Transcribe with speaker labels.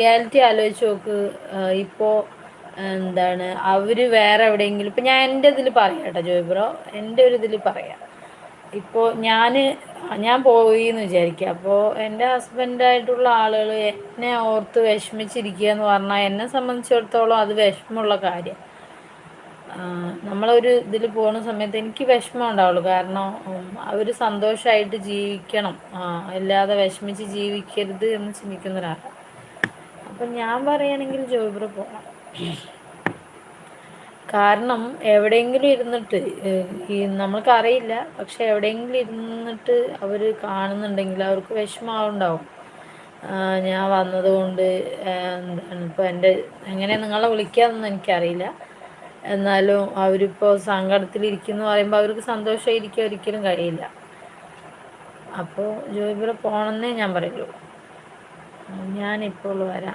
Speaker 1: Reality ആലോചിച്ച് നോക്ക്. ഇപ്പോൾ എന്താണ് അവർ വേറെ എവിടെയെങ്കിലും, ഇപ്പം ഞാൻ എൻ്റെ ഇതിൽ പറയാം കേട്ടോ ജോയ് ബ്രോ, എൻ്റെ ഒരു ഇതിൽ പറയാം. ഇപ്പോൾ ഞാൻ പോയി എന്ന് വിചാരിക്കുക. അപ്പോൾ എൻ്റെ ഹസ്ബൻഡായിട്ടുള്ള ആളുകൾ എന്നെ ഓർത്ത് വിഷമിച്ചിരിക്കുക എന്ന് പറഞ്ഞാൽ എന്നെ സംബന്ധിച്ചിടത്തോളം അത് വിഷമമുള്ള കാര്യം. നമ്മളൊരു ഇതിൽ പോകുന്ന സമയത്ത് എനിക്ക് വിഷമം ഉണ്ടാവുള്ളൂ. കാരണം അവർ സന്തോഷമായിട്ട് ജീവിക്കണം, അല്ലാതെ വിഷമിച്ച് ജീവിക്കരുത് എന്ന് ചിന്തിക്കുന്ന ഒരാളാണ്. അപ്പം ഞാൻ പറയുകയാണെങ്കിൽ ജോയ് ബ്രോ പോകണം. കാരണം എവിടെയെങ്കിലും ഇരുന്നിട്ട് ഈ നമ്മൾക്കറിയില്ല, പക്ഷെ എവിടെയെങ്കിലും ഇരുന്നിട്ട് അവർ കാണുന്നുണ്ടെങ്കിൽ അവർക്ക് വിഷമമുണ്ടാവും. ഞാൻ വന്നതുകൊണ്ട് എന്താണ് ഇപ്പോൾ എങ്ങനെ നിങ്ങളെ വിളിക്കാമെന്നൊന്നും എനിക്കറിയില്ല. എന്നാലും അവരിപ്പോൾ സങ്കടത്തിലിരിക്കുന്നു പറയുമ്പോൾ അവർക്ക് സന്തോഷമായിരിക്കാൻ ഒരിക്കലും കഴിയില്ല. അപ്പോൾ ജോയ് ബ്രോ പോകണമെന്നേ ഞാൻ പറയുള്ളൂ. ഞാനിപ്പോൾ വരാം.